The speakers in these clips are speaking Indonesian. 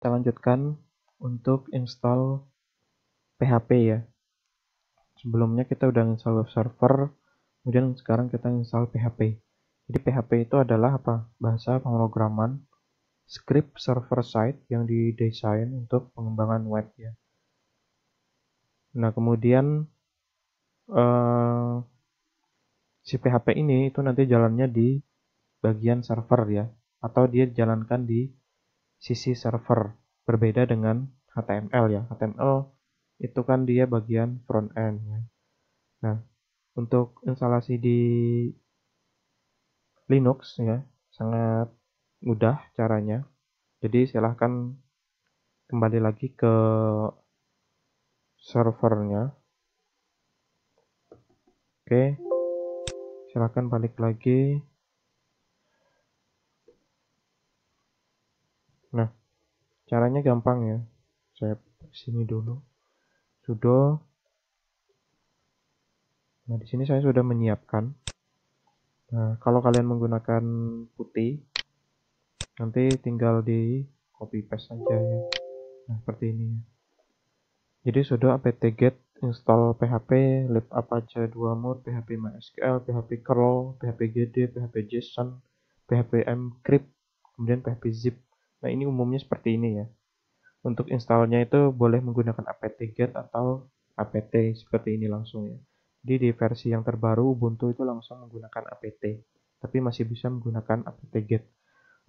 kita lanjutkan untuk install PHP ya. Sebelumnya kita udah install web server, kemudian sekarang kita install PHP. Jadi PHP itu adalah apa? Bahasa pemrograman script server side yang didesain untuk pengembangan web ya. Nah, kemudian si PHP ini itu nanti jalannya di bagian server ya, atau dia dijalankan di sisi server. Berbeda dengan HTML ya. HTML itu kan dia bagian front end ya. Nah, untuk instalasi di Linux ya, sangat mudah caranya. Jadi silahkan kembali lagi ke servernya. Oke, silahkan balik lagi. Nah, caranya gampang ya. Saya sini dulu. Sudo. Nah, di sini saya sudah menyiapkan. Nah, kalau kalian menggunakan putih, nanti tinggal di copy paste saja ya. Nah, seperti ini. Jadi sudo apt-get install PHP, lib apache 2 mode, PHP MySQL, PHP curl, PHP GD, PHP JSON, PHP mcrypt, kemudian PHP zip. Nah, ini umumnya seperti ini ya. Untuk installnya itu boleh menggunakan apt-get atau apt seperti ini langsung ya. Jadi di versi yang terbaru Ubuntu itu langsung menggunakan apt, tapi masih bisa menggunakan apt-get.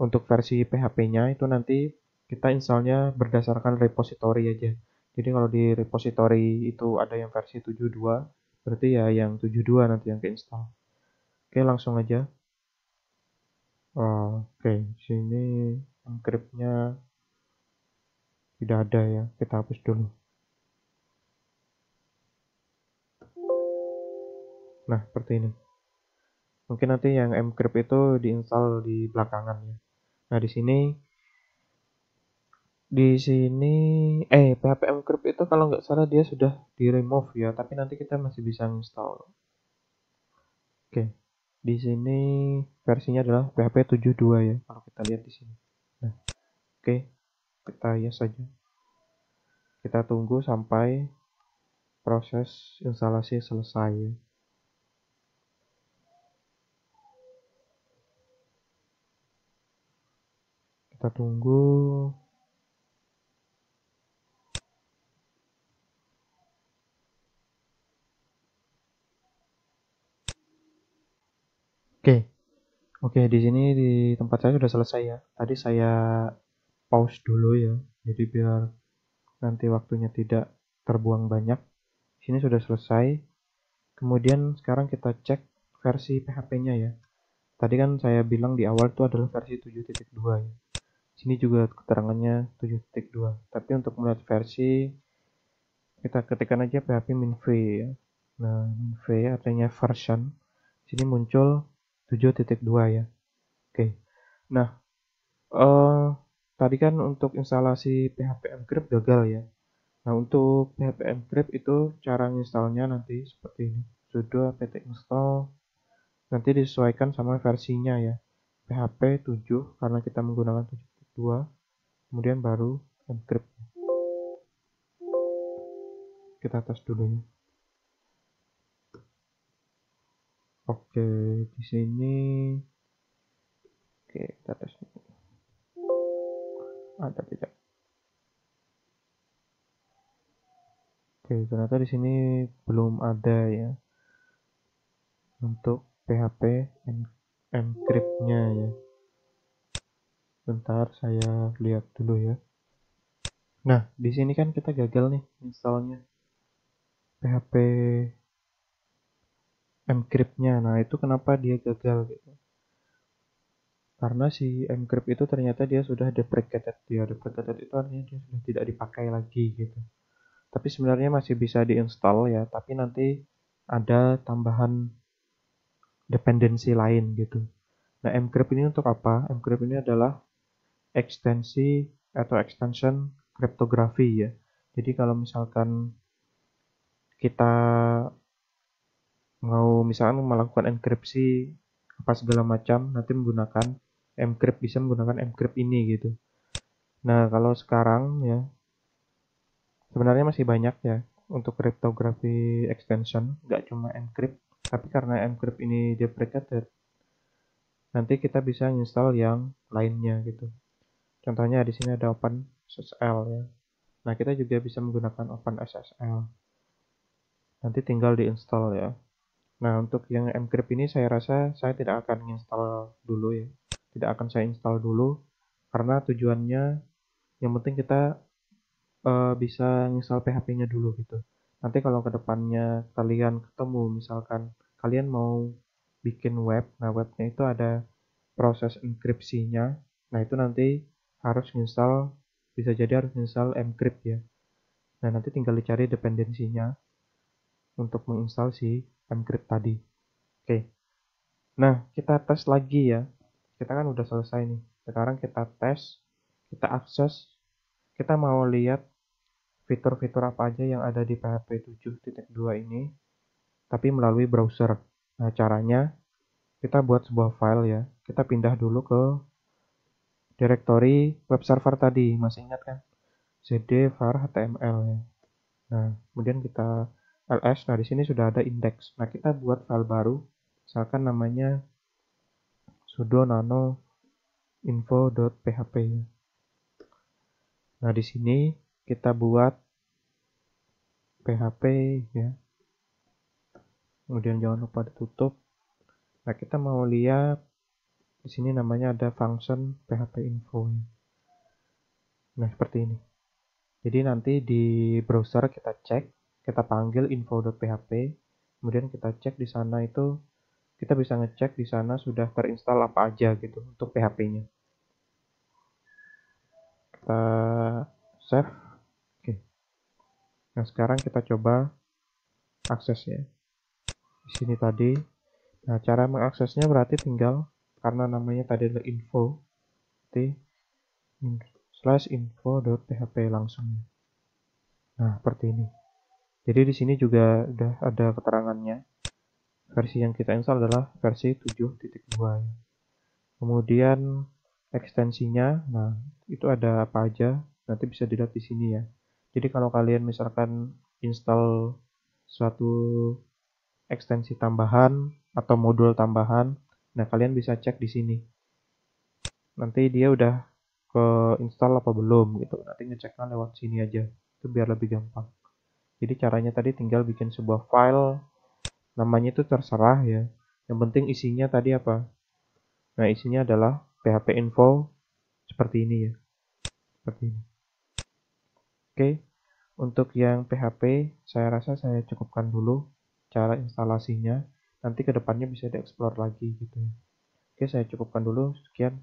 Untuk versi PHP-nya itu nanti kita installnya berdasarkan repository aja. Jadi kalau di repository itu ada yang versi 72, berarti ya yang 72 nanti yang keinstall. Oke, langsung aja. Oke, sini encrypt-nya tidak ada ya. Kita hapus dulu. Nah, seperti ini. Mungkin nanti yang mcrypt itu diinstal di belakangan ya. Nah, di sini PHP mcrypt itu kalau nggak salah dia sudah di remove ya, tapi nanti kita masih bisa install. Oke, di sini versinya adalah PHP 72 ya, kalau kita lihat di sini. Nah, oke, kita yes saja. Kita tunggu sampai proses instalasi selesai ya. Kita tunggu. Oke, di sini di tempat saya sudah selesai ya. Tadi saya pause dulu ya, jadi biar nanti waktunya tidak terbuang banyak. Di sini sudah selesai. Kemudian sekarang kita cek versi PHP-nya ya. Tadi kan saya bilang di awal itu adalah versi 7.2 ya. Sini juga keterangannya 7.2. Tapi untuk melihat versi, kita ketikkan aja PHP minv ya. Nah, minv artinya version. Sini muncul 7.2 ya. Oke. Nah, tadi kan untuk instalasi PHP mcrypt gagal ya. Nah, untuk PHP mcrypt itu cara installnya nanti seperti ini. Sudo apt install, nanti disesuaikan sama versinya ya. PHP 7 karena kita menggunakan 7.2, kemudian baru mcrypt. Kita tes dulu ya. Oke, di sini kita tes dulu. Ada tidak? Oke, ternyata di sini belum ada ya untuk PHP encrypt-nya ya. Bentar saya lihat dulu ya. Nah, di sini kan kita gagal nih installnya PHP encrypt-nya. Nah, itu kenapa dia gagal gitu. Karena si encrypt itu ternyata dia sudah deprecated. Dia deprecated itu artinya dia sudah tidak dipakai lagi gitu. Tapi sebenarnya masih bisa diinstal ya, tapi nanti ada tambahan dependensi lain gitu. Nah, mcrypt ini untuk apa? Mcrypt ini adalah ekstensi atau extension kriptografi ya. Jadi kalau misalkan kita mau misalkan melakukan enkripsi apa segala macam, nanti menggunakan mcrypt, bisa menggunakan mcrypt ini gitu. Nah, kalau sekarang ya, sebenarnya masih banyak ya untuk cryptography extension, nggak cuma Encrypt, tapi karena Encrypt ini deprecated, nanti kita bisa install yang lainnya gitu. Contohnya di sini ada OpenSSL ya. Nah, kita juga bisa menggunakan OpenSSL. Nanti tinggal diinstal ya. Nah, untuk yang Encrypt ini saya rasa saya tidak akan install dulu ya. Tidak akan saya install dulu karena tujuannya yang penting kita bisa install PHP-nya dulu gitu. Nanti kalau kedepannya kalian ketemu, misalkan kalian mau bikin web, nah webnya itu ada proses enkripsinya, nah itu nanti harus install, bisa jadi harus install Encrypt ya. Nah nanti tinggal dicari dependensinya untuk menginstal si Encrypt tadi. Oke, nah kita tes lagi ya. Kita kan udah selesai nih. Sekarang kita tes, kita akses, kita mau lihat fitur-fitur apa aja yang ada di PHP 7.2 ini, tapi melalui browser. Nah, caranya kita buat sebuah file ya. Kita pindah dulu ke directory web server tadi, masih ingat kan? cd var html ya. Nah, kemudian kita ls. Nah, di sini sudah ada index. Nah, kita buat file baru, misalkan namanya sudo nano info.php. Nah, di sini kita buat php ya. Kemudian jangan lupa ditutup. Nah, kita mau lihat di sini namanya ada function php info. Nah, seperti ini. Jadi nanti di browser kita cek, kita panggil info.php, kemudian kita cek di sana itu kita bisa ngecek di sana sudah terinstall apa aja gitu untuk PHP-nya. Kita save. Oke. Nah, sekarang kita coba akses ya. Di sini tadi. Nah, cara mengaksesnya berarti tinggal karena namanya tadi adalah info, /info.php langsung. Nah, seperti ini. Jadi di sini juga udah ada keterangannya. Versi yang kita install adalah versi 7.2. Kemudian ekstensinya, nah itu ada apa aja, nanti bisa dilihat di sini ya. Jadi kalau kalian misalkan install suatu ekstensi tambahan atau modul tambahan, nah kalian bisa cek di sini. Nanti dia udah ke install apa belum gitu. Nanti ngeceknya lewat sini aja. Itu biar lebih gampang. Jadi caranya tadi tinggal bikin sebuah file, namanya itu terserah ya. Yang penting isinya tadi apa? Nah, isinya adalah PHP info seperti ini ya. Seperti ini. Oke, untuk yang PHP saya rasa saya cukupkan dulu cara instalasinya. Nanti kedepannya bisa dieksplor lagi gitu ya. Oke, saya cukupkan dulu. Sekian.